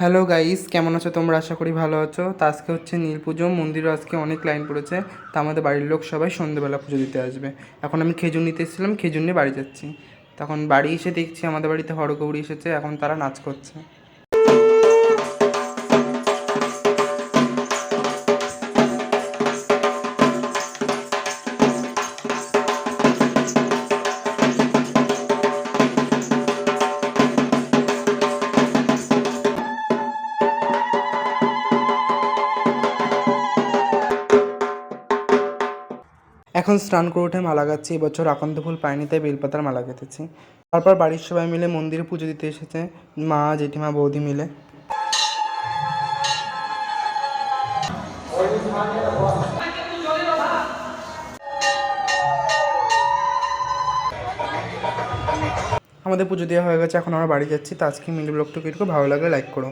Hello guys, কেমন আছো তোমরা? আশা করি ভালো আছো। তো আজকে হচ্ছে নীল পুজো, মন্দিরও আজকে অনেক লাইন পড়েছে। তা আমাদের বাড়ির লোক সবাই সন্ধ্যেবেলা পুজো দিতে আসবে। এখন আমি খেজুর নিতে এসেছিলাম, খেজুর নিয়ে বাড়ি যাচ্ছি। তখন বাড়ি এসে দেখছি আমাদের বাড়িতে হরগৌরী এসেছে, এখন তারা নাচ করছে। এখন স্নান করে উঠে মালা গাচ্ছি। এবছর আকন্দ ফুল পাইনি, তাই বেলপাতার মালা গেঁথেছি। তারপর বাড়ির সবাই মিলে মন্দিরে পুজো দিতে এসেছে, মা, জেঠিমা, বৌদি মিলে। আমাদের পুজো দেওয়া হয়ে গেছে, এখন আমরা বাড়ি যাচ্ছি। তো আজকে মিনি ব্লগটুকু ভালো লাগলে লাইক করো।